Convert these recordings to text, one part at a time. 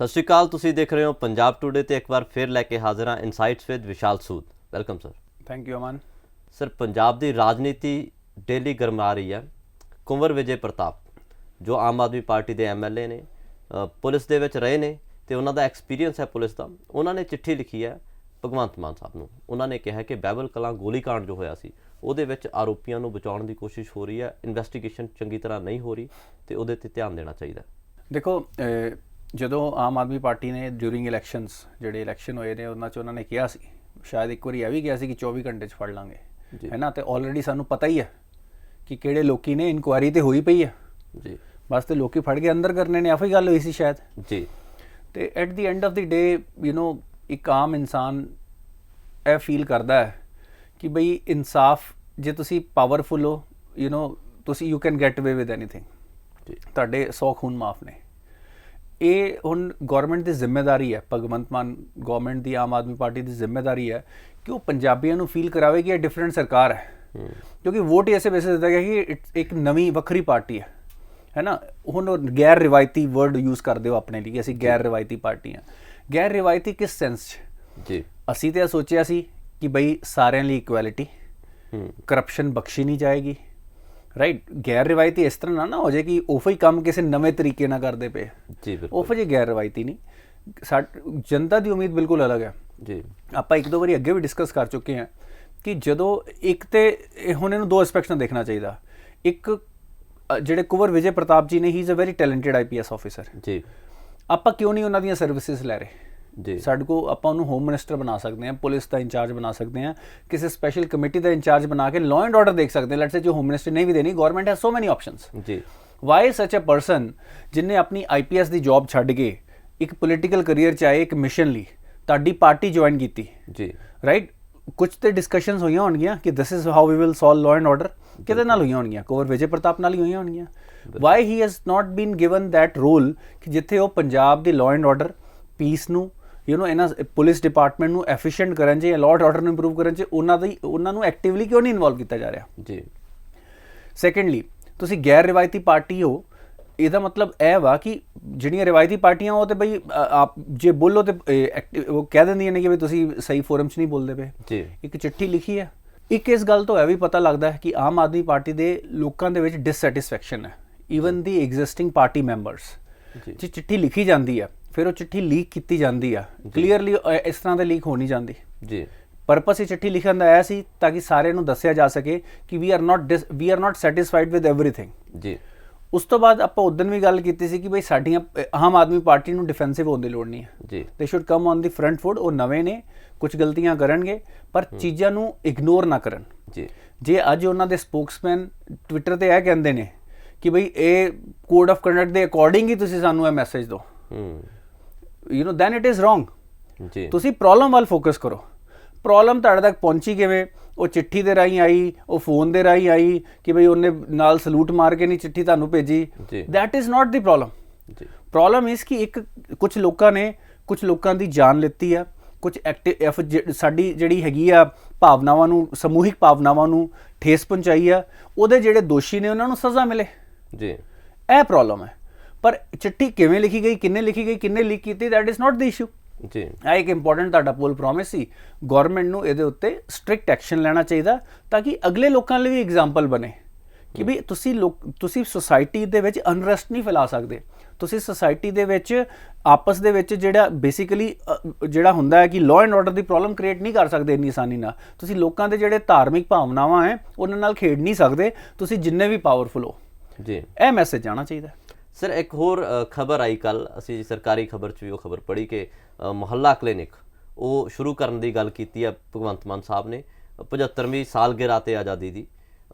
ਸਤਿ ਸ਼੍ਰੀ ਅਕਾਲ। ਤੁਸੀਂ ਦੇਖ ਰਹੇ ਹੋ ਪੰਜਾਬ ਟੂਡੇ ਤੇ ਇੱਕ ਵਾਰ ਫਿਰ ਲੈ ਕੇ ਹਾਜ਼ਰ ਹਾਂ insights with Vishal Sood. Welcome sir. Thank you Aman. Sir, Punjab ਦੀ ਰਾਜਨੀਤੀ ਡੇਲੀ ਗਰਮਾ ਰਹੀ ਹੈ। ਕੁੰਵਰ ਵਿਜੇ ਪ੍ਰਤਾਪ ਜੋ ਆਮ ਆਦਮੀ ਪਾਰਟੀ ਦੇ ਐਮਐਲਏ ਨੇ, ਪੁਲਿਸ ਦੇ ਵਿੱਚ ਰਹੇ ਨੇ ਤੇ ਉਹਨਾਂ ਦਾ ਐਕਸਪੀਰੀਅੰਸ ਹੈ ਪੁਲਿਸ ਦਾ। ਉਹਨਾਂ ਨੇ ਚਿੱਠੀ ਲਿਖੀ ਹੈ ਭਗਵੰਤ ਮਾਨ ਸਾਹਿਬ ਨੂੰ। ਉਹਨਾਂ ਨੇ ਕਿਹਾ ਕਿ ਬਹਿਬਲ ਕਲਾਂ ਗੋਲੀकांड ਜੋ ਹੋਇਆ ਸੀ ਉਹਦੇ ਵਿੱਚ ਆਰੋਪੀਆਂ ਨੂੰ ਬਚਾਉਣ ਦੀ ਕੋਸ਼ਿਸ਼ ਹੋ ਰਹੀ ਹੈ, ਇਨਵੈਸਟੀਗੇਸ਼ਨ ਚੰਗੀ ਤਰ੍ਹਾਂ ਨਹੀਂ ਹੋ ਰਹੀ ਤੇ ਉਹਦੇ 'ਤੇ ਧਿਆਨ ਦੇਣਾ ਚਾਹੀਦਾ। ਦੇਖੋ, ਜਦੋਂ ਆਮ ਆਦਮੀ ਪਾਰਟੀ ਨੇ ਡਿਊਰਿੰਗ ਇਲੈਕਸ਼ਨਸ ਜਿਹੜੇ ਇਲੈਕਸ਼ਨ ਹੋਏ ਨੇ ਉਹਨਾਂ 'ਚ ਉਹਨਾਂ ਨੇ ਕਿਹਾ ਸੀ, ਸ਼ਾਇਦ ਇੱਕ ਵਾਰੀ ਇਹ ਵੀ ਕਿਹਾ ਸੀ ਕਿ 24 ਘੰਟੇ 'ਚ ਫੜ ਲਾਂਗੇ, ਹੈ ਨਾ। ਤੇ ਆਲਰੇਡੀ ਸਾਨੂੰ ਪਤਾ ਹੀ ਹੈ ਕਿ ਕਿਹੜੇ ਲੋਕੀ ਨੇ, ਇਨਕੁਆਇਰੀ ਤੇ ਹੋਈ ਪਈ ਹੈ ਜੀ। ਬਸ ਤੇ ਲੋਕੀ ਫੜ ਕੇ ਅੰਦਰ ਕਰਨੇ ਨੇ, ਇਹੋ ਹੀ ਗੱਲ ਹੋਈ ਸੀ ਸ਼ਾਇਦ ਜੀ। ਤੇ at the end of the day ਇੱਕ ਆਮ ਇਨਸਾਨ ਇਹ ਫੀਲ ਕਰਦਾ ਹੈ ਕਿ ਬਈ ਇਨਸਾਫ, ਜੇ ਤੁਸੀਂ ਪਾਵਰਫੁਲ ਹੋ, ਤੁਸੀਂ ਯੂ ਕੈਨ ਗੈਟ ਅਵੇ ਵਿਦ ਐਨੀਥਿੰਗ। ਤੁਹਾਡੇ 100 ਖੂਨ ਮਾਫ ਨੇ। ਇਹ ਹੁਣ ਗੌਰਮੈਂਟ ਦੀ ਜ਼ਿੰਮੇਵਾਰੀ ਹੈ, ਭਗਵੰਤ ਮਾਨ ਗੌਰਮੈਂਟ ਦੀ, ਆਮ ਆਦਮੀ ਪਾਰਟੀ ਦੀ ਜ਼ਿੰਮੇਵਾਰੀ ਹੈ ਕਿ ਉਹ ਪੰਜਾਬੀਆਂ ਨੂੰ ਫੀਲ ਕਰਾਵੇ ਕਿ ਇਹ ਡਿਫਰੈਂਟ ਸਰਕਾਰ ਹੈ। ਕਿਉਂਕਿ ਵੋਟ ਐਸੇ ਵੈਸੇ ਦਿੱਤਾ ਗਿਆ ਕਿ ਇੱਕ ਨਵੀਂ ਵੱਖਰੀ ਪਾਰਟੀ ਹੈ ਨਾ। ਹੁਣ ਗੈਰ ਰਿਵਾਇਤੀ ਵਰਡ ਯੂਜ਼ ਕਰਦੇ ਹੋ ਆਪਣੇ ਲਈ, ਅਸੀਂ ਗੈਰ ਰਿਵਾਇਤੀ ਪਾਰਟੀ ਹਾਂ। ਗੈਰ ਰਿਵਾਇਤੀ ਕਿਸ ਸੈਂਸ 'ਚ? ਜੀ, ਅਸੀਂ ਤਾਂ ਸੋਚਿਆ ਸੀ ਕਿ ਬਈ ਸਾਰਿਆਂ ਲਈ ਇਕੁਐਲਿਟੀ, ਕਰਪਸ਼ਨ ਬਖਸ਼ੀ ਨਹੀਂ ਜਾਏਗੀ, ਰਾਈਟ। ਗੈਰ ਰਿਵਾਇਤੀ ਇਸ ਤਰ੍ਹਾਂ ਨਾ ਹੋ ਜਾਏ ਕਿ ਉਹੋ ਹੀ ਕੰਮ ਕਿਸੇ ਨਵੇਂ ਤਰੀਕੇ ਨਾਲ ਕਰਦੇ ਪਏ ਜੀ। ਉਹੋ ਜਿਹੀ ਗੈਰ ਰਿਵਾਇਤੀ ਨਹੀਂ। ਜਨਤਾ ਦੀ ਉਮੀਦ ਬਿਲਕੁਲ ਅਲੱਗ ਹੈ ਜੀ। ਆਪਾਂ ਇੱਕ ਦੋ ਵਾਰੀ ਅੱਗੇ ਵੀ ਡਿਸਕਸ ਕਰ ਚੁੱਕੇ ਹਾਂ ਕਿ ਜਦੋਂ ਇੱਕ ਤੇ ਹੁਣ ਇਹਨੂੰ ਦੋ ਐਸਪੈਕਟਸ ਨਾਲ ਦੇਖਣਾ ਚਾਹੀਦਾ। ਇੱਕ, ਜਿਹੜੇ ਕੁੰਵਰ ਵਿਜੇ ਪ੍ਰਤਾਪ ਜੀ ਨੇ, he is a very talented IPS officer ji. ਆਪਾਂ ਕਿਉਂ ਨਹੀਂ ਉਹਨਾਂ ਦੀਆਂ ਸਰਵਿਸਿਜ਼ ਲੈ ਰਹੇ ਜੀ? ਸਾਡੇ ਕੋਲ, ਆਪਾਂ ਉਹਨੂੰ ਹੋਮ ਮਿਨਿਸਟਰ ਬਣਾ ਸਕਦੇ ਹਾਂ, ਪੁਲਿਸ ਦਾ ਇੰਚਾਰਜ ਬਣਾ ਸਕਦੇ ਹਾਂ, ਕਿਸੇ ਸਪੈਸ਼ਲ ਕਮੇਟੀ ਦਾ ਇੰਚਾਰਜ ਬਣਾ ਕੇ ਲਾਅ ਐਂਡ ਆਰਡਰ ਦੇਖ ਸਕਦੇ ਹਾਂ। ਲੈਟਸ ਸੇ ਜੋ ਹੋਮ ਮਿਨਿਸਟਰ ਨਹੀਂ ਵੀ ਦੇਣੀ, ਗਵਰਨਮੈਂਟ ਹੈਜ਼ ਸੋ ਮੈਨੀ ਆਪਸ਼ਨਸ ਜੀ। ਵਾਈ ਸੱਚ ਅ ਪਰਸਨ ਜਿਹਨੇ ਆਪਣੀ IPS ਦੀ ਜੌਬ ਛੱਡ ਕੇ ਇੱਕ ਪੋਲੀਟੀਕਲ ਕਰੀਅਰ 'ਚ ਆਏ, ਇੱਕ ਮਿਸ਼ਨ ਲਈ ਤੁਹਾਡੀ ਪਾਰਟੀ ਜੁਆਇਨ ਕੀਤੀ ਜੀ, ਰਾਈਟ। ਕੁਝ ਤੇ ਡਿਸਕਸ਼ਨਸ ਹੋਈਆਂ ਹੋਣਗੀਆਂ ਕਿ this is how we will solve law and order. ਕਿਹਦੇ ਨਾਲ ਹੋਈਆਂ ਹੋਣਗੀਆਂ? ਕੁੰਵਰ ਵਿਜੇ ਪ੍ਰਤਾਪ ਨਾਲ ਹੀ ਹੋਈਆਂ ਹੋਣਗੀਆਂ। Why he has not been given that role ਕਿ ਜਿੱਥੇ ਉਹ ਪੰਜਾਬ ਦੀ ਲਾਅ ਐਂਡ ਆਰਡਰ, ਪੀਸ ਨੂੰ, ਇਹਨਾਂ ਪੁਲਿਸ ਡਿਪਾਰਟਮੈਂਟ ਨੂੰ ਐਫੀਸ਼ੀਐਂਟ ਕਰਨ 'ਚ ਜਾਂ ਲਾਅ ਐਂਡ ਆਰਡਰ ਨੂੰ ਇੰਪਰੂਵ ਕਰਨ 'ਚ ਉਹਨਾਂ ਨੂੰ ਐਕਟਿਵਲੀ ਕਿਉਂ ਨਹੀਂ ਇਨਵੋਲਵ ਕੀਤਾ ਜਾ ਰਿਹਾ ਜੀ? ਸੈਕੰਡਲੀ, ਤੁਸੀਂ ਗੈਰ ਰਿਵਾਇਤੀ ਪਾਰਟੀ ਹੋ, ਇਹਦਾ ਮਤਲਬ ਇਹ ਵਾ ਕਿ ਜਿਹੜੀਆਂ ਰਿਵਾਇਤੀ ਪਾਰਟੀਆਂ ਉਹ ਤੇ ਬਈ ਆਪ ਜੇ ਬੋਲੋ ਤੇ ਉਹ ਕਹਿ ਦਿੰਦੀਆਂ ਨੇ ਕਿ ਵੀ ਤੁਸੀਂ ਸਹੀ ਫੋਰਮ 'ਚ ਨਹੀਂ ਬੋਲਦੇ ਪਏ ਜੀ। ਇੱਕ ਚਿੱਠੀ ਲਿਖੀ ਹੈ। ਇੱਕ ਇਸ ਗੱਲ ਤੋਂ ਇਹ ਵੀ ਪਤਾ ਲੱਗਦਾ ਹੈ ਕਿ ਆਮ ਆਦਮੀ ਪਾਰਟੀ ਦੇ ਲੋਕਾਂ ਦੇ ਵਿੱਚ ਡਿਸਸੈਟਿਸਫੈਕਸ਼ਨ ਹੈ, ਈਵਨ ਦੀ ਐਗਜ਼ਿਸਟਿੰਗ ਪਾਰਟੀ ਮੈਂਬਰਸ। ਜੇ ਚਿੱਠੀ ਲਿਖੀ ਜਾਂਦੀ ਹੈ, ਫਿਰ ਉਹ ਚਿੱਠੀ ਲੀਕ ਕੀਤੀ ਜਾਂਦੀ ਆ, ਕਲੀਅਰਲੀ ਇਸ ਤਰ੍ਹਾਂ ਦੇ ਲੀਕ ਹੋ ਨਹੀਂ ਜਾਂਦੀ ਜੀ। ਪਰਪਸ ਹੀ ਚਿੱਠੀ ਲਿਖਣ ਦਾ ਆਇਆ ਸੀ ਤਾਂ ਕਿ ਸਾਰਿਆਂ ਨੂੰ ਦੱਸਿਆ ਜਾ ਸਕੇ ਕਿ we are not satisfied with everything ji. ਉਸ ਤੋਂ ਬਾਅਦ ਆਪਾਂ ਉਦੋਂ ਵੀ ਗੱਲ ਕੀਤੀ ਸੀ ਕਿ ਬਈ ਸਾਡੀਆਂ ਆਮ ਆਦਮੀ ਪਾਰਟੀ ਨੂੰ ਡਿਫੈਂਸਿਵ ਹੋਣ ਦੀ ਲੋੜ ਨਹੀਂ ਹੈ ਜੀ। They should come on the front foot. ਉਹ ਨਵੇਂ ਨੇ, ਕੁਝ ਗਲਤੀਆਂ ਕਰਨਗੇ ਪਰ ਚੀਜ਼ਾਂ ਨੂੰ ਇਗਨੋਰ ਨਾ ਕਰਨ ਜੀ। ਜੇ ਅੱਜ ਉਹਨਾਂ ਦੇ ਸਪੋਕਸਮੈਨ ਟਵਿੱਟਰ ਤੇ ਇਹ ਕਹਿੰਦੇ ਨੇ ਕਿ ਬਈ ਇਹ ਕੋਡ ਆਫ ਕੰਡਕਟ ਦੇ ਅਕੋਰਡਿੰਗ ਹੀ ਤੁਸੀਂ ਸਾਨੂੰ ਇਹ ਮੈਸੇਜ ਦਿਓ, then it is wrong ਜੀ। ਤੁਸੀਂ ਪ੍ਰੋਬਲਮ ਵੱਲ ਫੋਕਸ ਕਰੋ। ਪ੍ਰੋਬਲਮ ਤੁਹਾਡੇ ਤੱਕ ਪਹੁੰਚੀ ਕਿਵੇਂ? ਉਹ ਚਿੱਠੀ ਦੇ ਰਾਹੀਂ ਆਈ, ਉਹ ਫੋਨ ਦੇ ਰਾਹੀਂ ਆਈ ਕਿ ਬਈ ਉਹਨੇ ਨਾਲ ਸਲੂਟ ਮਾਰ ਕੇ ਨਹੀਂ ਚਿੱਠੀ ਤੁਹਾਨੂੰ ਭੇਜੀ। That is not the problem. Problem ਇਸ ਕਿ ਕੁਝ ਲੋਕਾਂ ਨੇ ਕੁਝ ਲੋਕਾਂ ਦੀ ਜਾਨ ਲਿੱਤੀ ਆ, ਕੁਝ ਸਾਡੀ ਜਿਹੜੀ ਹੈਗੀ ਆ ਭਾਵਨਾਵਾਂ ਨੂੰ, ਸਮੂਹਿਕ ਭਾਵਨਾਵਾਂ ਨੂੰ ਠੇਸ ਪਹੁੰਚਾਈ ਆ। ਉਹਦੇ ਜਿਹੜੇ ਦੋਸ਼ੀ ਨੇ ਉਹਨਾਂ ਨੂੰ ਸਜ਼ਾ ਮਿਲੇ ਜੀ। ਇਹ ਪ੍ਰੋਬਲਮ ਹੈ। ਪਰ ਚਿੱਠੀ ਕਿਵੇਂ ਲਿਖੀ ਗਈ, ਕਿੰਨੇ ਲਿਖੀ ਗਈ, ਕਿੰਨੇ ਲੀਕ ਕੀਤੀ, that is not the issue ਜੀ। ਇਹ ਇੱਕ ਇੰਪੋਰਟੈਂਟ ਤੁਹਾਡਾ ਪੋਲ ਪ੍ਰੋਮਿਸ ਸੀ। ਗੌਰਮੈਂਟ ਨੂੰ ਇਹਦੇ ਉੱਤੇ ਸਟ੍ਰਿਕਟ ਐਕਸ਼ਨ ਲੈਣਾ ਚਾਹੀਦਾ ਤਾਂ ਕਿ ਅਗਲੇ ਲੋਕਾਂ ਲਈ ਵੀ ਐਗਜ਼ਾਮਪਲ ਬਣੇ ਕਿ ਵੀ ਤੁਸੀਂ ਸੁਸਾਇਟੀ ਦੇ ਵਿੱਚ ਅਨਰੈਸਟ ਨਹੀਂ ਫੈਲਾ ਸਕਦੇ। ਤੁਸੀਂ ਸੁਸਾਇਟੀ ਦੇ ਵਿੱਚ ਆਪਸ ਦੇ ਵਿੱਚ ਜਿਹੜਾ ਬੇਸਿਕਲੀ ਜਿਹੜਾ ਹੁੰਦਾ ਹੈ ਕਿ law and order the problem create ਨਹੀਂ ਕਰ ਸਕਦੇ ਇੰਨੀ ਆਸਾਨੀ ਨਾਲ। ਤੁਸੀਂ ਲੋਕਾਂ ਦੇ ਜਿਹੜੇ ਧਾਰਮਿਕ ਭਾਵਨਾਵਾਂ ਹੈ ਉਹਨਾਂ ਨਾਲ ਖੇਡ ਨਹੀਂ ਸਕਦੇ, ਤੁਸੀਂ ਜਿੰਨੇ ਵੀ ਪਾਵਰਫੁਲ ਹੋ ਜੀ। ਇਹ ਮੈਸੇਜ ਆਉਣਾ ਚਾਹੀਦਾ। ਸਰ, ਇੱਕ ਹੋਰ ਖਬਰ ਆਈ ਕੱਲ੍ਹ, ਅਸੀਂ ਸਰਕਾਰੀ ਖਬਰ 'ਚ ਵੀ ਉਹ ਖਬਰ ਪੜ੍ਹੀ ਕਿ ਮੁਹੱਲਾ ਕਲੀਨਿਕ ਉਹ ਸ਼ੁਰੂ ਕਰਨ ਦੀ ਗੱਲ ਕੀਤੀ ਹੈ ਭਗਵੰਤ ਮਾਨ ਸਾਹਿਬ ਨੇ। 75ਵੀਂ ਸਾਲਗਿਰਾ ਤੇ ਆਜ਼ਾਦੀ ਦੀ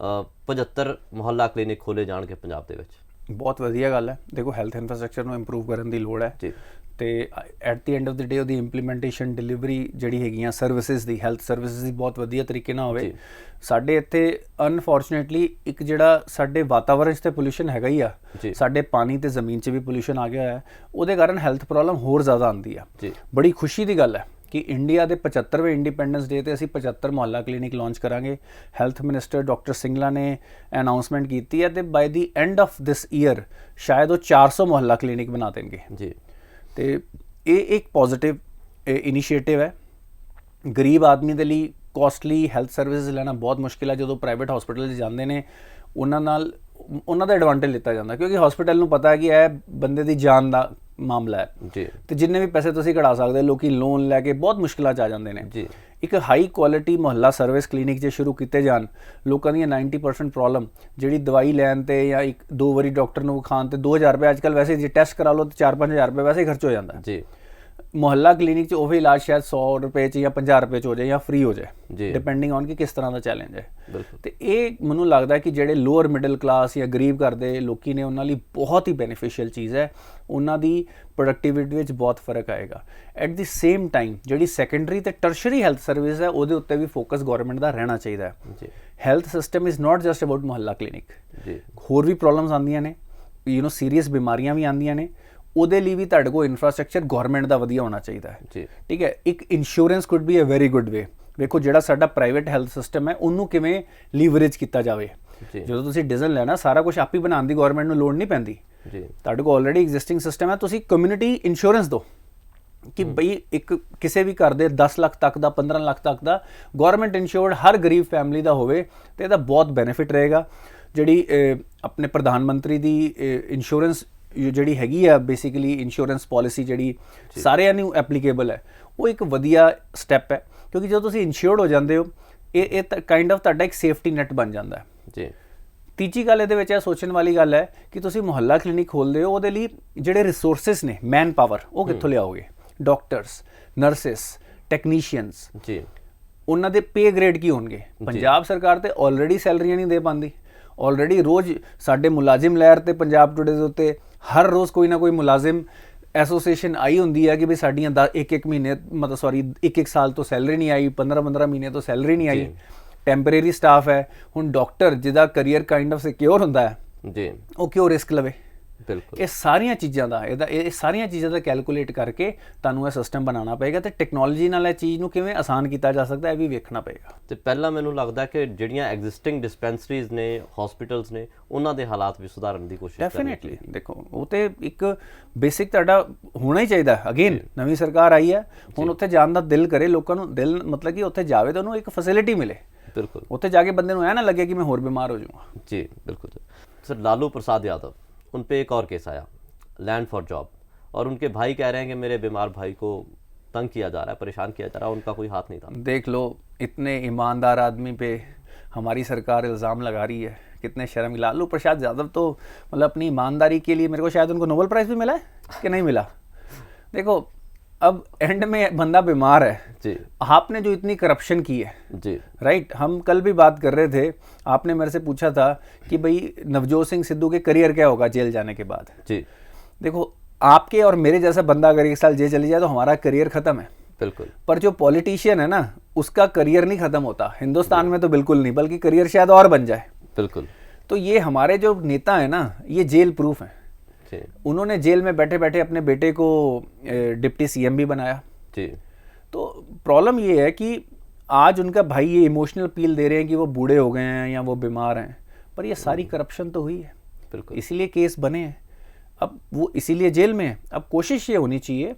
75 ਮੁਹੱਲਾ ਕਲੀਨਿਕ ਖੋਲ੍ਹੇ ਜਾਣਗੇ ਪੰਜਾਬ ਦੇ ਵਿੱਚ। ਬਹੁਤ ਵਧੀਆ ਗੱਲ ਹੈ। ਦੇਖੋ, ਹੈਲਥ ਇਨਫਰਾਸਟਰਕਚਰ ਨੂੰ ਇੰਪਰੂਵ ਕਰਨ ਦੀ ਲੋੜ ਹੈ ਜੀ। ਤੇ at the end of the day ਉਹਦੀ ਇੰਪਲੀਮੈਂਟੇਸ਼ਨ, ਡਿਲੀਵਰੀ ਜਿਹੜੀ ਹੈਗੀਆਂ ਸਰਵਿਸਿਜ਼ ਦੀ, ਹੈਲਥ ਸਰਵਿਸਿਜ਼ ਦੀ ਬਹੁਤ ਵਧੀਆ ਤਰੀਕੇ ਨਾਲ ਹੋਵੇ। ਸਾਡੇ ਇੱਥੇ ਅਨਫੋਰਚੂਨੇਟਲੀ ਇੱਕ ਜਿਹੜਾ ਸਾਡੇ ਵਾਤਾਵਰਣ 'ਚ ਤੇ ਪੋਲਿਊਸ਼ਨ ਹੈਗਾ ਹੀ ਆ, ਸਾਡੇ ਪਾਣੀ ਤੇ ਜ਼ਮੀਨ 'ਚ ਵੀ ਪੋਲਿਊਸ਼ਨ ਆ ਗਿਆ ਹੋਇਆ, ਉਹਦੇ ਕਾਰਨ ਹੈਲਥ ਪ੍ਰੋਬਲਮ ਹੋਰ ਜ਼ਿਆਦਾ ਆਉਂਦੀ ਆ। ਬੜੀ ਖੁਸ਼ੀ ਦੀ ਗੱਲ ਹੈ ਕਿ ਇੰਡੀਆ ਦੇ 75ਵੇਂ ਇੰਡੀਪੈਂਡੈਂਸ ਡੇ ਤੇ ਅਸੀਂ 75 ਮੁਹੱਲਾ ਕਲੀਨਿਕ ਲਾਂਚ ਕਰਾਂਗੇ। ਹੈਲਥ ਮਿਨਿਸਟਰ ਡਾਕਟਰ ਸਿੰਗਲਾ ਨੇ ਅਨਾਉਂਸਮੈਂਟ ਕੀਤੀ ਹੈ ਤੇ ਬਾਈ ਦੀ ਐਂਡ ਆਫ ਦਿਸ ਈਅਰ ਸ਼ਾਇਦ ਉਹ 400 ਮੁਹੱਲਾ ਕਲੀਨਿਕ ਬਣਾ ਦੇਣਗੇ ਜੀ। ਤੇ ਇਹ ਇੱਕ ਪੋਜ਼ਿਟਿਵ ਇਨੀਸ਼ੀਏਟਿਵ ਹੈ। ਗਰੀਬ ਆਦਮੀ ਦੇ ਲਈ ਕੋਸਟਲੀ ਹੈਲਥ ਸਰਵਿਸਿਜ਼ ਲੈਣਾ ਬਹੁਤ ਮੁਸ਼ਕਿਲ ਹੈ। ਜਦੋਂ ਪ੍ਰਾਈਵੇਟ ਹਸਪੀਟਲ 'ਚ ਜਾਂਦੇ ਨੇ ਉਹਨਾਂ ਨਾਲ ਉਹਨਾਂ ਦਾ ਐਡਵਾਂਟੇਜ ਲਿੱਤਾ ਜਾਂਦਾ, ਕਿਉਂਕਿ ਹਸਪੀਟਲ ਨੂੰ ਪਤਾ ਹੈ ਕਿ ਇਹ ਬੰਦੇ ਦੀ ਜਾਨ ਦਾ ਮਾਮਲਾ ਹੈ ਜੀ, ਤੇ ਜਿੰਨੇ ਵੀ ਪੈਸੇ ਤੁਸੀਂ ਕਢਾ ਸਕਦੇ, ਲੋਕੀ ਲੋਨ ਲੈ ਕੇ ਬਹੁਤ ਮੁਸ਼ਕਿਲਾਂ 'ਚ ਆ ਜਾਂਦੇ ਨੇ ਜੀ। ਇੱਕ ਹਾਈ ਕੁਆਲਿਟੀ ਮੁਹੱਲਾ ਸਰਵਿਸ ਕਲੀਨਿਕ ਜੇ ਸ਼ੁਰੂ ਕੀਤੇ ਜਾਣ, ਲੋਕਾਂ ਦੀਆਂ 90% ਪ੍ਰੋਬਲਮ ਜਿਹੜੀ ਦਵਾਈ ਲੈਣ ਤੇ ਜਾਂ ਇੱਕ ਦੋ ਵਾਰੀ ਡਾਕਟਰ ਨੂੰ ਵਿਖਾਉਣ ਤੇ 2000 ਰੁਪਏ ਅੱਜ ਕੱਲ੍ਹ ਵੈਸੇ ਜੇ ਟੈਸਟ ਕਰਾ ਲਓ ਤਾਂ 4-5000 ਰੁਪਏ ਵੈਸੇ ਹੀ ਖਰਚ ਹੋ ਜਾਂਦਾ ਜੀ। ਮੁਹੱਲਾ ਕਲੀਨਿਕ 'ਚ ਉਹ ਇਲਾਜ ਸ਼ਾਇਦ 100 ਰੁਪਏ 'ਚ ਜਾਂ 50 ਰੁਪਏ 'ਚ ਹੋ ਜਾਏ ਜਾਂ ਫ੍ਰੀ ਹੋ ਜੀ। ਜਾਏ, ਡਿਪੈਂਡਿੰਗ ਔਨ ਕਿ ਕਿਸ ਤਰ੍ਹਾਂ ਦਾ ਚੈਲੰਜ ਹੈ। ਬਿਲਕੁਲ। ਤੇ ਇਹ ਮੈਨੂੰ ਲੱਗਦਾ ਕਿ ਜਿਹੜੇ ਲੋਅਰ ਮਿਡਲ ਕਲਾਸ ਜਾਂ ਗਰੀਬ ਘਰ ਦੇ ਲੋਕੀ ਨੇ ਉਹਨਾਂ ਲਈ ਬਹੁਤ ਹੀ ਬੈਨੀਫੀਸ਼ੀਅਲ ਚੀਜ਼ ਹੈ। ਉਹਨਾਂ ਦੀ ਪ੍ਰੋਡਕਟਿਵਿਟੀ ਵਿੱਚ ਬਹੁਤ ਫਰਕ ਆਏਗਾ। ਐਟ ਦੀ ਸੇਮ ਟਾਈਮ ਜਿਹੜੀ ਸੈਕੰਡਰੀ ਤੇ ਟਰਸ਼ਰੀ ਹੈਲਥ ਸਰਵਿਸ ਹੈ ਉਹਦੇ ਉੱਤੇ ਵੀ ਫੋਕਸ ਗਵਰਨਮੈਂਟ ਦਾ ਰਹਿਣਾ ਚਾਹੀਦਾ ਹੈ ਜੀ। Health system is not just about Mohalla clinic. ਜੀ। ਹੋਰ ਵੀ ਪ੍ਰੋਬਲਮਸ ਆਉਂਦੀਆਂ ਨੇ, ਸੀਰੀਅਸ ਬਿਮਾਰੀਆਂ ਵੀ ਆਉਂਦੀਆਂ ਨੇ, ਉਹਦੇ ਲਈ ਵੀ ਤੁਹਾਡੇ ਕੋਲ ਇਨਫਰਾਸਟ੍ਰਕਚਰ ਗਵਰਨਮੈਂਟ ਦਾ ਵਧੀਆ ਹੋਣਾ ਚਾਹੀਦਾ ਹੈ ਜੀ। ਠੀਕ ਹੈ। ਇੱਕ insurance could be a very good way. ਵੇਖੋ ਜਿਹੜਾ ਸਾਡਾ ਪ੍ਰਾਈਵੇਟ ਹੈਲਥ ਸਿਸਟਮ ਹੈ ਉਹਨੂੰ ਕਿਵੇਂ ਲੀਵਰੇਜ ਕੀਤਾ ਜਾਵੇ। ਜਦੋਂ ਤੁਸੀਂ ਡੀਜ਼ਲ ਲੈਣਾ ਸਾਰਾ ਕੁਝ ਆਪ ਹੀ ਬਣਾਉਣ ਦੀ ਗਵਰਨਮੈਂਟ ਨੂੰ ਲੋੜ ਨਹੀਂ ਪੈਂਦੀ ਜੀ। ਤੁਹਾਡੇ ਕੋਲ ਆਲਰੇਡੀ ਐਗਜ਼ਿਸਟਿੰਗ ਸਿਸਟਮ ਹੈ। ਤੁਸੀਂ ਕਮਿਊਨਿਟੀ ਇੰਸ਼ੋਰੈਂਸ ਦਿਓ ਕਿ ਬਈ ਇੱਕ ਕਿਸੇ ਵੀ ਘਰ ਦੇ 10 ਲੱਖ ਤੱਕ ਦਾ 15 ਲੱਖ ਤੱਕ ਦਾ ਗਵਰਨਮੈਂਟ ਇੰਸ਼ੋਰਡ ਹਰ ਗਰੀਬ ਫੈਮਿਲੀ ਦਾ ਹੋਵੇ ਤੇ ਇਹਦਾ ਬਹੁਤ ਬੈਨੀਫਿਟ ਰਹੇਗਾ। ਜਿਹੜੀ ਆਪਣੇ ਪ੍ਰਧਾਨ ਮੰਤਰੀ ਦੀ ਇੰਸ਼ੋਰੈਂਸ ਜਿਹੜੀ ਹੈਗੀ ਆ ਬੇਸਿਕਲੀ ਇੰਸ਼ੋਰੈਂਸ ਪਾਲਿਸੀ ਜਿਹੜੀ ਸਾਰਿਆਂ ਨੂੰ ਐਪਲੀਕੇਬਲ ਹੈ, ਉਹ ਇੱਕ ਵਧੀਆ ਸਟੈਪ ਹੈ ਕਿਉਂਕਿ ਜਦੋਂ ਤੁਸੀਂ ਇੰਸ਼ੋਰਡ ਹੋ ਜਾਂਦੇ ਹੋ ਇਹ ਕਾਈਂਡ ਆਫ ਤੁਹਾਡਾ ਇੱਕ ਸੇਫਟੀ ਨੈਟ ਬਣ ਜਾਂਦਾ ਹੈ ਜੀ। ਤੀਜੀ ਗੱਲ ਇਹਦੇ ਵਿੱਚ ਇਹ ਸੋਚਣ ਵਾਲੀ ਗੱਲ ਹੈ ਕਿ ਤੁਸੀਂ ਮੁਹੱਲਾ ਕਲੀਨਿਕ ਖੋਲਦੇ ਹੋ, ਉਹਦੇ ਲਈ ਜਿਹੜੇ ਰਿਸੋਰਸਿਸ ਨੇ ਮੈਨ ਪਾਵਰ ਉਹ ਕਿੱਥੋਂ ਲਿਆਓਗੇ? ਡਾਕਟਰਸ, ਨਰਸਿਸ, ਟੈਕਨੀਸ਼ੀਅਨਸ ਜੀ। ਉਹਨਾਂ ਦੇ ਪੇ ਗ੍ਰੇਡ ਕੀ ਹੋਣਗੇ? ਪੰਜਾਬ ਸਰਕਾਰ ਤੇ ਆਲਰੇਡੀ ਸੈਲਰੀਆਂ ਨਹੀਂ ਦੇ ਪਾਉਂਦੀ। ਆਲਰੇਡੀ ਰੋਜ਼ ਸਾਡੇ ਮੁਲਾਜ਼ਮ ਲਹਿਰ ਤੇ ਪੰਜਾਬ ਟੁਡੇ ਦੇ ਉੱਤੇ ਹਰ ਰੋਜ਼ ਕੋਈ ਨਾ ਕੋਈ ਮੁਲਾਜ਼ਮ ਐਸੋਸੀਏਸ਼ਨ ਆਈ ਹੁੰਦੀ ਹੈ ਕਿ ਵੀ ਸਾਡੀਆਂ ਇੱਕ ਮਹੀਨੇ ਇੱਕ ਸਾਲ ਤੋਂ ਸੈਲਰੀ ਨਹੀਂ ਆਈ, 15 ਮਹੀਨੇ ਤੋਂ ਸੈਲਰੀ ਨਹੀਂ ਆਈ। ਟੈਂਪਰੇਰੀ ਸਟਾਫ ਹੈ। ਹੁਣ ਡਾਕਟਰ ਜਿਹਦਾ ਕਰੀਅਰ ਕਾਈਂਡ ਆਫ ਸਿਕਿਉਰ ਹੁੰਦਾ ਹੈ ਜੀ, ਉਹ ਕਿਉਂ ਰਿਸਕ ਲਵੇ? ਬਿਲਕੁਲ। ਇਹ ਸਾਰੀਆਂ ਚੀਜ਼ਾਂ ਦਾ ਕੈਲਕੂਲੇਟ ਕਰਕੇ ਤੁਹਾਨੂੰ ਇਹ ਸਿਸਟਮ ਬਣਾਉਣਾ ਪਏਗਾ ਤੇ ਟੈਕਨੋਲੋਜੀ ਨਾਲ ਇਹ ਚੀਜ਼ ਨੂੰ ਕਿਵੇਂ ਆਸਾਨ ਕੀਤਾ ਜਾ ਸਕਦਾ ਇਹ ਵੀ ਵੇਖਣਾ ਪਏਗਾ। ਤੇ ਪਹਿਲਾਂ ਮੈਨੂੰ ਲੱਗਦਾ ਕਿ ਜਿਹੜੀਆਂ ਐਗਜ਼ਿਸਟਿੰਗ ਡਿਸਪੈਂਸਰੀਜ਼ ਨੇ, ਹਸਪੀਟਲਸ ਨੇ, ਉਹਨਾਂ ਦੇ ਹਾਲਾਤ ਵੀ ਸੁਧਾਰਨ ਦੀ ਕੋਸ਼ਿਸ਼ ਡੈਫੀਨੇਟਲੀ। ਦੇਖੋ ਉਹ ਤੇ ਇੱਕ ਬੇਸਿਕ ਤੁਹਾਡਾ ਹੋਣਾ ਹੀ ਚਾਹੀਦਾ। ਅਗੇਨ ਨਵੀਂ ਸਰਕਾਰ ਆਈ ਹੈ, ਹੁਣ ਉੱਥੇ ਜਾਣ ਦਾ ਦਿਲ ਕਰੇ ਲੋਕਾਂ ਨੂੰ, ਦਿਲ ਮਤਲਬ ਕਿ ਉੱਥੇ ਜਾਵੇ ਤਾਂ ਉਹਨੂੰ ਇੱਕ ਫੈਸਿਲਿਟੀ ਮਿਲੇ। ਬਿਲकुल। ਉੱਥੇ ਜਾ ਕੇ ਬੰਦੇ ਨੂੰ ਐ ਨਾ ਲੱਗੇ कि मैं और बीमार हो जाऊंगा। जी बिल्कुल। सर लालू प्रसाद यादव, उन पे एक और केस आया, लैंड फॉर जॉब, और उनके भाई कह रहे हैं कि मेरे बीमार भाई को तंग किया जा रहा है, परेशान किया जा रहा है, उनका कोई हाथ नहीं था। देख लो इतने ईमानदार आदमी पे हमारी सरकार इल्ज़ाम लगा रही है, कितने शर्म। लालू प्रसाद यादव तो मतलब अपनी ईमानदारी के लिए मेरे को शायद उनको नोबेल प्राइज़ भी मिला है कि नहीं मिला। देखो अब एंड में बंदा बीमार है जी, आपने जो इतनी करप्शन की है जी, राइट। हम कल भी बात कर रहे थे, आपने मेरे से पूछा था कि भाई नवजोत सिंह सिद्धू के करियर क्या होगा जेल जाने के बाद। जी। देखो आपके और मेरे जैसा बंदा अगर 1 साल जेल चली जाए तो हमारा करियर खत्म है। बिल्कुल। पर जो पॉलिटिशियन है ना उसका करियर नहीं खत्म होता हिंदुस्तान में तो बिल्कुल नहीं, बल्कि करियर शायद और बन जाए। बिल्कुल। तो ये हमारे जो नेता है ना ये जेल प्रूफ हैं। उन्होंने जेल में बैठे बैठे अपने बेटे को डिप्टी सीएम भी बनाया। जी। तो प्रॉब्लम ये है कि आज उनका भाई ये इमोशनल अपील दे रहे हैं कि वो बूढ़े हो गए हैं या वो बीमार हैं, पर ये सारी करप्शन तो हुई है। बिल्कुल। इसीलिए केस बने हैं, अब वो इसीलिए जेल में है। अब कोशिश ये होनी चाहिए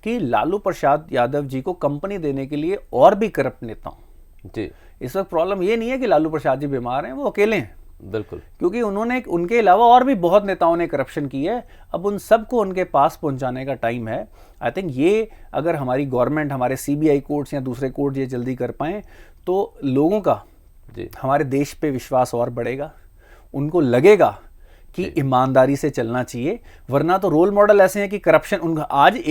कि लालू प्रसाद यादव जी को कंपनी देने के लिए और भी करप्ट नेता हों। जी। इस वक्त प्रॉब्लम ये नहीं है कि लालू प्रसाद जी बीमार हैं, वो अकेले हैं। बिल्कुल। क्योंकि उन्होंने उनके अलावा और भी बहुत नेताओं ने करप्शन की है। अब उन सबको उनके पास पहुंचाने का टाइम है। आई थिंक ये अगर हमारी गवर्नमेंट, हमारे सीबीआई कोर्ट्स या दूसरे कोर्ट ये जल्दी कर पाएँ तो लोगों का जी हमारे देश पे विश्वास और बढ़ेगा। उनको लगेगा कि ईमानदारी से चलना चाहिए, वरना तो रोल मॉडल ऐसे हैं कि करप्शन उनका आज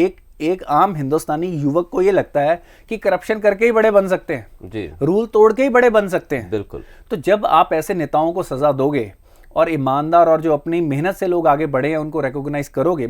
एक आम हिंदुस्तानी युवक को ये लगता है कि करप्शन करके ही बड़े बन सकते हैं, जी, रूल तोड़ के ही बड़े बन सकते हैं। बिल्कुल। तो जब आप ऐसे नेताओं को सजा दोगे और ईमानदार और जो अपनी मेहनत से लोग आगे बढ़े हैं उनको रिकॉग्नाइज करोगे,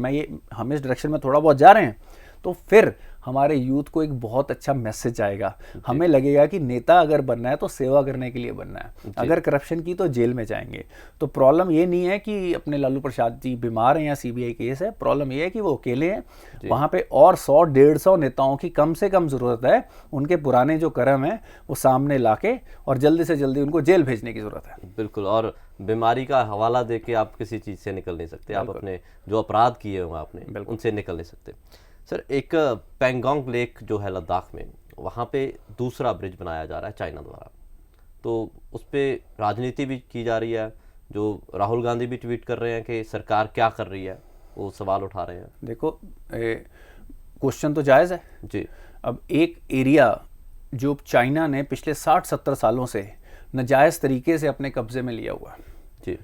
हम इस डायरेक्शन में थोड़ा बहुत जा रहे हैं, तो फिर हमारे यूथ को एक बहुत अच्छा मैसेज आएगा। हमें लगेगा कि नेता अगर बनना है तो सेवा करने के लिए बनना है, अगर करप्शन की तो जेल में जाएंगे। तो प्रॉब्लम ये नहीं है कि अपने लालू प्रसाद जी बीमार हैं या सीबीआई केस है, प्रॉब्लम ये है कि वो अकेले हैं। वहाँ पे और 100-150 नेताओं की कम से कम ज़रूरत है। उनके पुराने जो कर्म हैं वो सामने लाके और जल्दी से जल्दी उनको जेल भेजने की ज़रूरत है। बिल्कुल। और बीमारी का हवाला दे के आप किसी चीज़ से निकल नहीं सकते, आप अपने जो अपराध किए हुए आपने उनसे निकल नहीं सकते। सर, एक पैंगोंग लेक जो है लद्दाख में, वहाँ पे दूसरा ब्रिज बनाया जा रहा है चाइना द्वारा, तो उस पर राजनीति भी की जा रही है। जो राहुल गांधी भी ट्वीट कर रहे हैं कि सरकार क्या कर रही है, वो सवाल उठा रहे हैं। देखो, क्वेश्चन तो जायज़ है जी। अब एक एरिया जो चाइना ने पिछले 60-70 सालों से नाजायज़ तरीके से अपने कब्जे में लिया हुआ है, जी।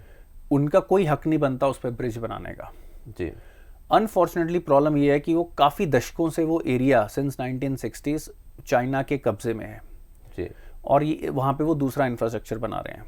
उनका कोई हक नहीं बनता उस पर ब्रिज बनाने का। जी। अनफॉर्चुनेटली प्रॉब्लम ये है कि वो काफ़ी दशकों से वो एरिया सिंस 1960s चाइना के कब्जे में है। जी। और ये वहाँ पे वो दूसरा इंफ्रास्ट्रक्चर बना रहे हैं।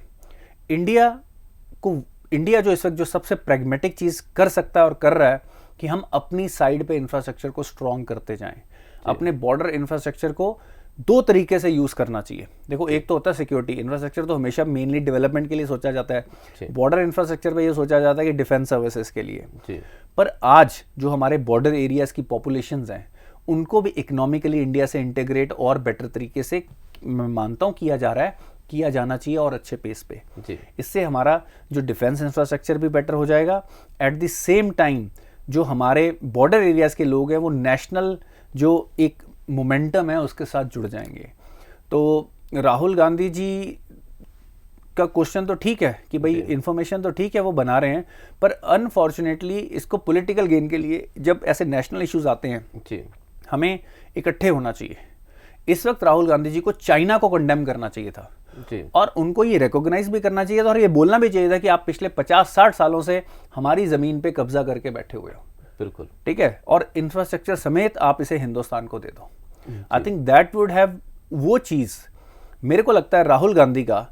इंडिया जो इस वक्त जो सबसे प्रैग्मेटिक चीज़ कर सकता है और कर रहा है कि हम अपनी साइड पे इंफ्रास्ट्रक्चर को स्ट्रॉन्ग करते जाएं। अपने बॉर्डर इंफ्रास्ट्रक्चर को दो तरीके से यूज़ करना चाहिए। देखो, एक तो होता है सिक्योरिटी इंफ्रास्ट्रक्चर, तो हमेशा मेनली डेवलपमेंट के लिए सोचा जाता है। बॉर्डर इंफ्रास्ट्रक्चर पे ये सोचा जाता है कि डिफेंस सर्विसेज के लिए। जी। पर आज जो हमारे बॉर्डर एरियाज की पॉपुलेशंस हैं, उनको भी इकोनॉमिकली इंडिया से इंटीग्रेट और बेटर तरीके से मैं मानता हूँ किया जा रहा है, किया जाना चाहिए और अच्छे पेस पे। जी। इससे हमारा जो डिफेंस इंफ्रास्ट्रक्चर भी बेटर हो जाएगा। एट द सेम टाइम जो हमारे बॉर्डर एरियाज के लोग हैं वो नेशनल जो एक मोमेंटम है उसके साथ जुड़ जाएंगे। तो राहुल गांधी जी का क्वेश्चन तो ठीक है कि भाई इंफॉर्मेशन तो ठीक है वो बना रहे हैं, पर अनफॉर्चुनेटली इसको पॉलिटिकल गेन के लिए जब ऐसे नेशनल इश्यूज आते हैं, जी, हमें इकट्ठे होना चाहिए। इस वक्त राहुल गांधी जी को चाइना को कंडेम करना चाहिए था जी, और उनको ये रिकॉग्नाइज भी करना चाहिए था और ये बोलना भी चाहिए था कि आप पिछले 50-60 सालों से हमारी ज़मीन पे कब्जा करके बैठे हुए हो। बिल्कुल। ठीक है, और इंफ्रास्ट्रक्चर समेत आप इसे हिंदुस्तान को दे दो। I think that would have वो चीज़, मेरे को लगता है राहुल गांधी का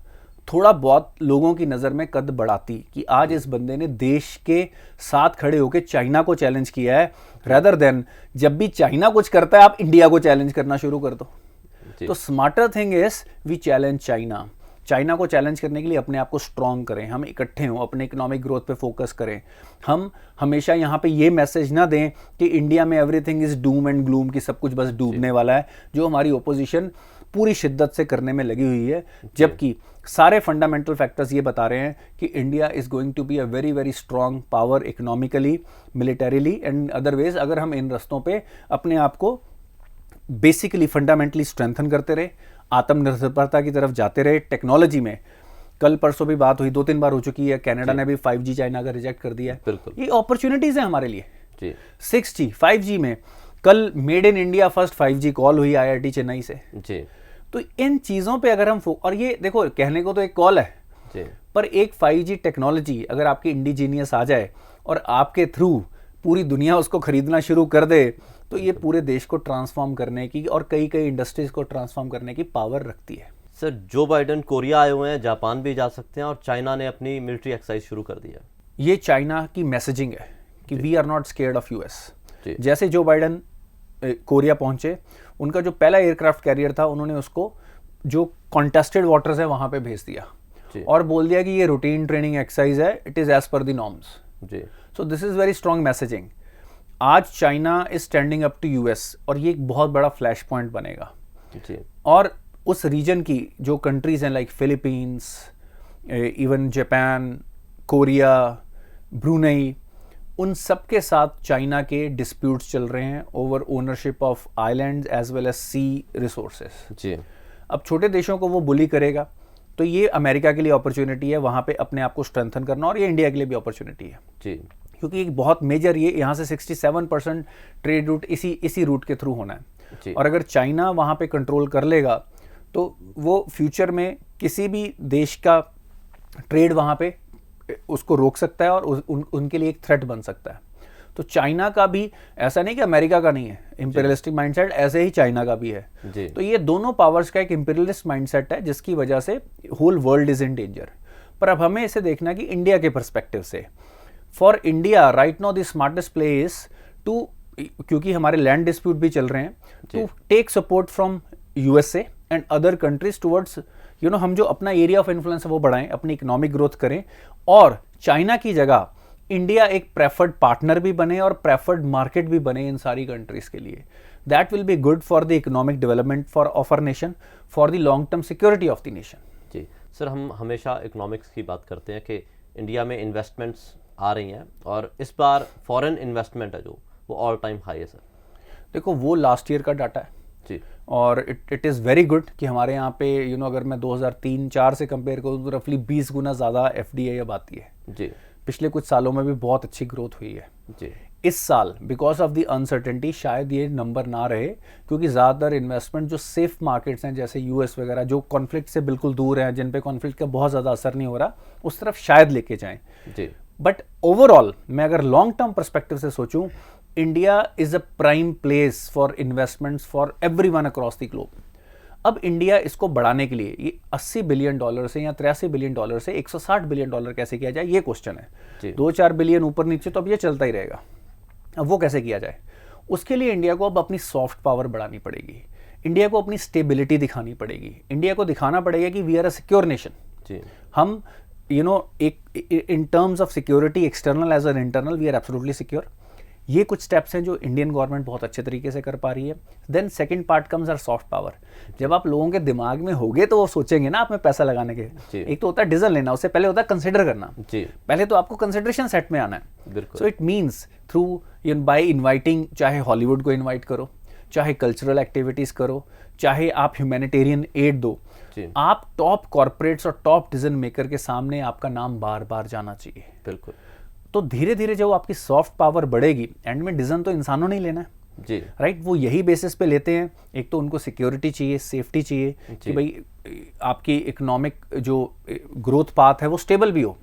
थोड़ा बहुत लोगों की नज़र में कद बढ़ाती कि आज इस बंदे ने देश के साथ खड़े होकर चाइना को चैलेंज किया है, रेदर देन जब भी चाइना कुछ करता है आप इंडिया को चैलेंज करना शुरू कर दो। तो smarter thing is we challenge China. China को चैलेंज करने के लिए अपने आप को स्ट्रॉन्ग करें, हम इकट्ठे हों, अपने इकोनॉमिक ग्रोथ पे फोकस करें। हम हमेशा यहाँ पे ये मैसेज ना दें कि इंडिया में everything is Doom and gloom, कि सब कुछ बस डूबने वाला है, जो हमारी ओपोजिशन पूरी शिद्दत से करने में लगी हुई है। जबकि सारे फंडामेंटल फैक्टर्स ये बता रहे हैं कि India is going to be a very very strong power economically, militarily and otherwise, अगर हम इन रस्तों पे अपने आप को बेसिकली फंडामेंटली स्ट्रेंथन करते रहे, आत्मनिर्भरता की तरफ जाते रहे। टेक्नोलॉजी में कल परसों भी बात हुई, 2-3 बार हो चुकी है, कनाडा ने भी 5G चाइना का रिजेक्ट कर दिया है। बिल्कुल। ये अपॉर्चुनिटीज है हमारे लिए। जी, 6G 5G में कल made in India first 5G call हुई IIT चेन्नई से। जी, तो इन चीज़ों पे अगर हम और ये देखो, कहने को तो एक कॉल है, जी, पर एक 5G टेक्नोलॉजी अगर आपकी इंडिजीनियस आ जाए और आपके थ्रू पूरी दुनिया उसको खरीदना शुरू कर दे, तो ये पूरे देश को ट्रांसफॉर्म करने की और कई कई इंडस्ट्रीज को ट्रांसफॉर्म करने की पावर रखती है। सर, जो बाइडन कोरिया आए हुए हैं, जापान भी जा सकते हैं और चाइना ने अपनी मिलिट्री एक्सरसाइज शुरू कर दिया। ये चाइना की मैसेजिंग है कि we are not scared of US। जी। जैसे जो बाइडन कोरिया पहुंचे, उनका जो पहला एयरक्राफ्ट कैरियर था, उन्होंने उसको जो कॉन्टेस्टेड वाटर्स है वहां पे भेज दिया जी। और बोल दिया कि ये रूटीन ट्रेनिंग एक्सरसाइज है, it is as per the norms. जी, so this is very strong messaging. आज China is standing up to US और ये एक बहुत बड़ा फ्लैश पॉइंट बनेगा। जी, और उस रीजन की जो कंट्रीज हैं like Philippines, even Japan, Korea, Brunei, उन सब के साथ चाइना के डिस्प्यूट्स चल रहे हैं over ownership of islands as well as sea resources. जी, अब छोटे देशों को वो बुली करेगा, तो ये अमेरिका के लिए अपॉर्चुनिटी है वहाँ पे अपने आप को स्ट्रेंथन करना, और ये इंडिया के लिए भी अपॉर्चुनिटी है, जी, क्योंकि एक बहुत मेजर ये यहाँ से 67% ट्रेड रूट इसी रूट के थ्रू होना जी। है। और अगर चाइना वहाँ पे कंट्रोल कर लेगा तो वो फ्यूचर में किसी भी देश का ट्रेड वहाँ पे उसको रोक सकता है और उनके लिए एक थ्रेट बन सकता है। तो चाइना का भी ऐसा नहीं कि अमेरिका का नहीं है इंपीरियलिस्टिक माइंडसेट, ऐसे ही चाइना का भी है। जी। तो ये दोनों पावर्स का एक इंपीरियलिस्ट माइंडसेट है जिसकी वजह से whole world is in danger. पर अब हमें इसे देखना कि इंडिया के पर्सपेक्टिव से, for India right now the smartest play is to, क्योंकि हमारे लैंड डिस्प्यूट भी चल रहे हैं, to take support from USA and other countries towards हम जो अपना एरिया ऑफ इन्फ्लुएंस है वो बढ़ाएं, अपनी इकोनॉमिक ग्रोथ करें, और चाइना की जगह इंडिया एक प्रेफर्ड पार्टनर भी बने और प्रेफर्ड मार्केट भी बने इन सारी कंट्रीज के लिए। That will be good for the economic development of our nation, for the long term security of the nation. जी। सर, हम हमेशा इकोनॉमिक्स की बात करते हैं कि इंडिया में इन्वेस्टमेंट्स आ रही हैं और इस बार फॉरेन इन्वेस्टमेंट है जो वो ऑल टाइम हाई है सर। देखो वो लास्ट ईयर का डाटा है जी। और इट इज़ वेरी गुड कि हमारे यहाँ पे अगर मैं 2003-04 से कंपेयर करूँ तो रफली 20 गुना ज़्यादा FDI अब आती है। जी। पिछले कुछ सालों में भी बहुत अच्छी ग्रोथ हुई है। जी। इस साल बिकॉज ऑफ द अनसर्टेनिटी शायद ये नंबर ना रहे, क्योंकि ज़्यादातर इन्वेस्टमेंट जो सेफ मार्केट्स हैं जैसे US वगैरह जो कॉन्फ्लिक्ट से बिल्कुल दूर हैं, जिन पे कॉन्फ्लिक्ट का बहुत ज़्यादा असर नहीं हो रहा, उस तरफ शायद लेके जाएं। जी। बट ओवरऑल मैं अगर लॉन्ग टर्म परस्पेक्टिव से सोचूं, India is a prime place for investments for everyone across the globe. अब इंडिया इसको बढ़ाने के लिए ये $80 बिलियन से या $83 बिलियन से $160 बिलियन कैसे किया जाए, ये क्वेश्चन है। 2-4 बिलियन ऊपर नीचे तो अब ये चलता ही रहेगा। अब वो कैसे किया जाए, उसके लिए इंडिया को अब अपनी सॉफ्ट पावर बढ़ानी पड़ेगी, इंडिया को अपनी स्टेबिलिटी दिखानी पड़ेगी, इंडिया को दिखाना पड़ेगा कि we are a secure nation. हम एक in terms of security external as an internal we are absolutely secure. ये कुछ स्टेप्स हैं जो इंडियन गवर्नमेंट बहुत अच्छे तरीके से कर पा रही है। Then second part comes our soft power. जब आप लोगों के दिमाग में होगे तो वो सोचेंगे ना आप में पैसा लगाने के। एक तो होता है डिसीजन लेना, उससे पहले होता है कंसिडर करना। पहले तो आपको कंसिडरेशन सेट में आना है। So it means through by inviting, चाहे हॉलीवुड को इन्वाइट करो, चाहे कल्चरल एक्टिविटीज करो, चाहे आप ह्यूमैनिटेरियन एड दो, आप टॉप कॉर्पोरेट्स और टॉप डिसीजन मेकर के सामने आपका नाम बार बार जाना चाहिए। बिल्कुल। तो धीरे धीरे जब आपकी सॉफ्ट पावर बढ़ेगी, एंड में डिसीजन तो इंसानों ने ही लेना है जी, राइट। वो यही बेसिस पे लेते हैं। एक तो उनको सिक्योरिटी चाहिए, सेफ्टी चाहिए कि भाई आपकी इकोनॉमिक जो ग्रोथ पाथ है वो स्टेबल भी हो,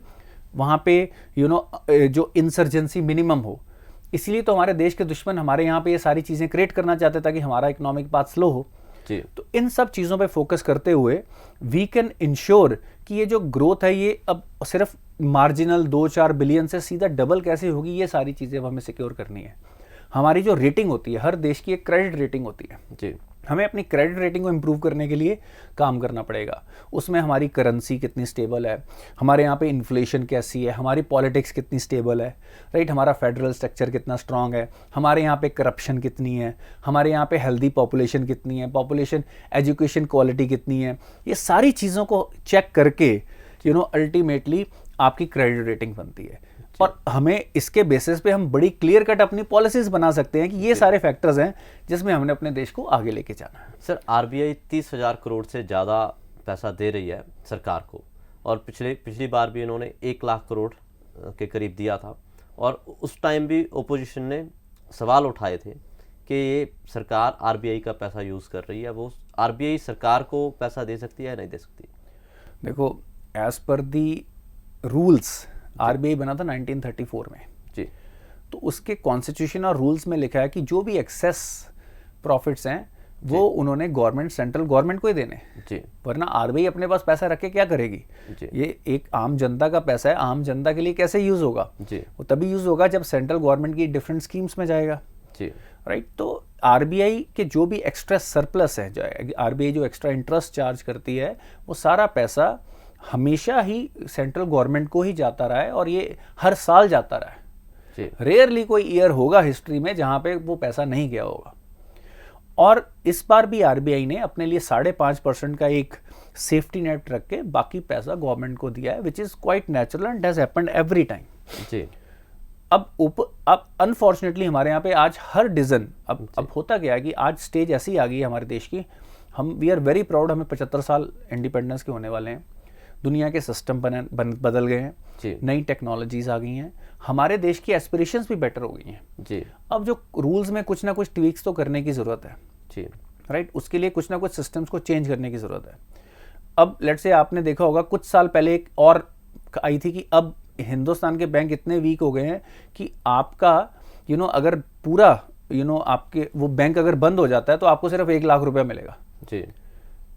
वहाँ पे जो इंसर्जेंसी मिनिमम हो। इसलिए तो हमारे देश के दुश्मन हमारे यहाँ पे ये सारी चीज़ें क्रिएट करना चाहते ताकि हमारा इकोनॉमिक पाथ स्लो हो। तो इन सब चीज़ों पे फोकस करते हुए वी कैन इंश्योर कि ये जो ग्रोथ है ये अब सिर्फ मार्जिनल 2-4 बिलियन से सीधा डबल कैसे होगी, ये सारी चीज़ें अब हमें सिक्योर करनी है। हमारी जो रेटिंग होती है, हर देश की एक क्रेडिट रेटिंग होती है जी, हमें अपनी क्रेडिट रेटिंग को इम्प्रूव करने के लिए काम करना पड़ेगा। उसमें हमारी करेंसी कितनी स्टेबल है, हमारे यहाँ पे इन्फ्लेशन कैसी है, हमारी पॉलिटिक्स कितनी स्टेबल है राइट, हमारा फेडरल स्ट्रक्चर कितना स्ट्रांग है, हमारे यहाँ पे करप्शन कितनी है, हमारे यहाँ पे हेल्दी पॉपुलेशन कितनी है, पॉपुलेशन एजुकेशन क्वालिटी कितनी है। ये सारी चीज़ों को चेक करके अल्टीमेटली आपकी क्रेडिट रेटिंग बनती है। और हमें इसके बेसिस पे हम बड़ी क्लियर कट अपनी पॉलिसीज बना सकते हैं कि ये सारे फैक्टर्स हैं जिसमें हमने अपने देश को आगे लेके जाना है। सर, आरबीआई 30,000 करोड़ से ज़्यादा पैसा दे रही है सरकार को, और पिछली बार भी इन्होंने 1 लाख करोड़ के करीब दिया था, और उस टाइम भी ओपोजिशन ने सवाल उठाए थे कि ये सरकार आरबीआई का पैसा यूज़ कर रही है, वो आरबीआई सरकार को पैसा दे सकती है या नहीं दे सकती? देखो, एज पर दी रूल्स आरबीआई बना था 1934 में जी, तो उसके कॉन्स्टिट्यूशन और रूल्स में लिखा है कि जो भी एक्सेस प्रॉफिट्स हैं वो उन्होंने सेंट्रल गवर्नमेंट को ही देने जी, वरना आरबीआई अपने पास पैसा रख के क्या करेगी जी? ये एक आम जनता का पैसा है, आम जनता के लिए कैसे यूज होगा जी? वो तभी यूज होगा जब सेंट्रल गवर्नमेंट की डिफरेंट स्कीम्स में जाएगा जी, राइट। तो आरबीआई के जो भी एक्स्ट्रा सरप्लस है, आरबीआई जो एक्स्ट्रा इंटरेस्ट चार्ज करती है, वो सारा पैसा हमेशा ही सेंट्रल गवर्नमेंट को ही जाता रहा है, और ये हर साल जाता रहा है। रेयरली कोई ईयर होगा हिस्ट्री में जहां पे वो पैसा नहीं गया होगा। और इस बार भी आरबीआई ने अपने लिए 5.5% का एक सेफ्टी नेट रख के बाकी पैसा गवर्नमेंट को दिया है, which is quite natural and has happened every time जी। अब अनफॉर्चुनेटली हमारे यहाँ पे आज हर डिसीजन अब होता गया है कि आज स्टेज ऐसी आ गई है हमारे देश की, वी आर वेरी प्राउड, हमें 75 साल इंडिपेंडेंस के होने वाले हैं, दुनिया के सिस्टम बदल गए हैं, नई टेक्नोलॉजीज आ गई हैं, हमारे देश की एस्पिरेशंस भी बेटर हो गई हैं जी। अब जो रूल्स में कुछ ना कुछ ट्वीक्स तो करने की ज़रूरत है जी, राइट। उसके लिए कुछ ना कुछ सिस्टम्स को चेंज करने की ज़रूरत है। अब लेट्स से आपने देखा होगा कुछ साल पहले एक और आई थी कि अब हिंदुस्तान के बैंक इतने वीक हो गए हैं कि आपका अगर पूरा आपके वो बैंक अगर बंद हो जाता है तो आपको सिर्फ 1 लाख रुपया मिलेगा जी।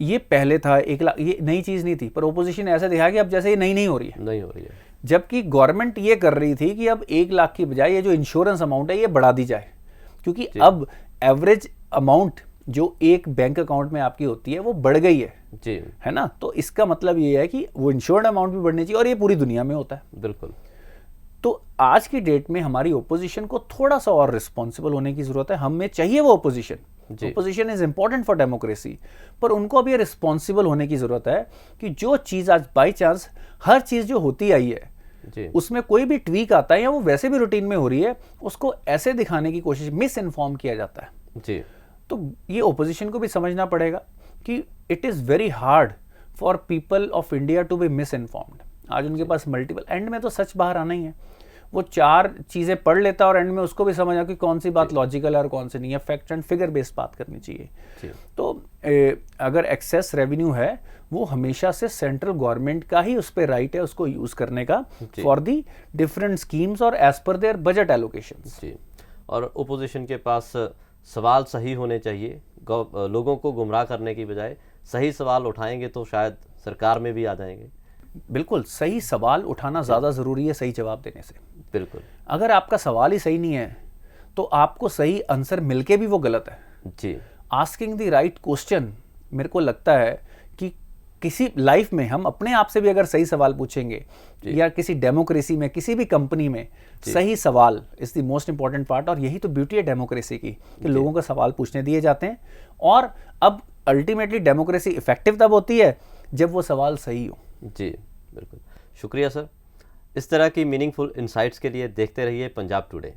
ये पहले था 1 लाख, ये नई चीज़ नहीं थी, पर ओपोजिशन ऐसे दिखा कि अब जैसे ये नई नहीं हो रही है, जबकि गवर्नमेंट ये कर रही थी कि अब 1 लाख की बजाय ये जो इंश्योरेंस अमाउंट है ये बढ़ा दी जाए, क्योंकि अब एवरेज अमाउंट जो एक बैंक अकाउंट में आपकी होती है वो बढ़ गई है जी, है ना। तो इसका मतलब ये है कि वो इंश्योर्ड अमाउंट भी बढ़नी चाहिए, और ये पूरी दुनिया में होता है बिल्कुल। तो आज की डेट में हमारी ओपोजिशन को थोड़ा सा और रिस्पॉन्सिबल होने की जरूरत है, हमें चाहिए वो opposition opposition is important for democracy, पर उनको अभी रिस्पॉन्सिबल होने की जरूरत है कि जो चीज़ आज बाई चांस हर चीज़ जो होती आई है जी उसमें कोई भी ट्वीक आता है या वो वैसे भी रूटीन में हो रही है, उसको ऐसे दिखाने की कोशिश, मिस इन्फॉर्म किया जाता है। जी तो ये ओपोजिशन को भी समझना पड़ेगा कि it is very hard for people of India to be misinformed. आज उनके पास मल्टीपल, एंड में तो सच बाहर आना ही है। वो 4 चीज़ें पढ़ लेता है और एंड में उसको भी समझ आ कि कौन सी बात लॉजिकल है और कौन सी नहीं है। फैक्ट एंड फिगर बेस्ड बात करनी चाहिए। जी तो अगर एक्सेस रेवेन्यू है वो हमेशा से सेंट्रल गवर्नमेंट का ही उस पर राइट है उसको यूज़ करने का फॉर दी डिफरेंट स्कीम्स और as per their budget allocations. जी। और ओपोजिशन के पास सवाल सही होने चाहिए, लोगों को गुमराह करने की बजाय सही सवाल उठाएंगे तो शायद सरकार में भी आ जाएंगे। बिल्कुल सही सवाल उठाना ज़्यादा ज़रूरी है सही जवाब देने से। बिल्कुल अगर आपका सवाल ही सही नहीं है तो आपको सही आंसर मिलके भी वो गलत है। जी आस्किंग द राइट क्वेश्चन, मेरे को लगता है कि किसी लाइफ में हम अपने आप से भी अगर सही सवाल पूछेंगे या किसी डेमोक्रेसी में किसी भी कंपनी में सही सवाल is the most important part. और यही तो ब्यूटी है डेमोक्रेसी की कि लोगों को सवाल पूछने दिए जाते हैं। और अब अल्टीमेटली डेमोक्रेसी इफेक्टिव तब होती है जब वो सवाल सही हो। जी बिल्कुल, शुक्रिया सर। इस तरह की मीनिंगफुल इंसाइट्स के लिए देखते रहिए पंजाब टुडे।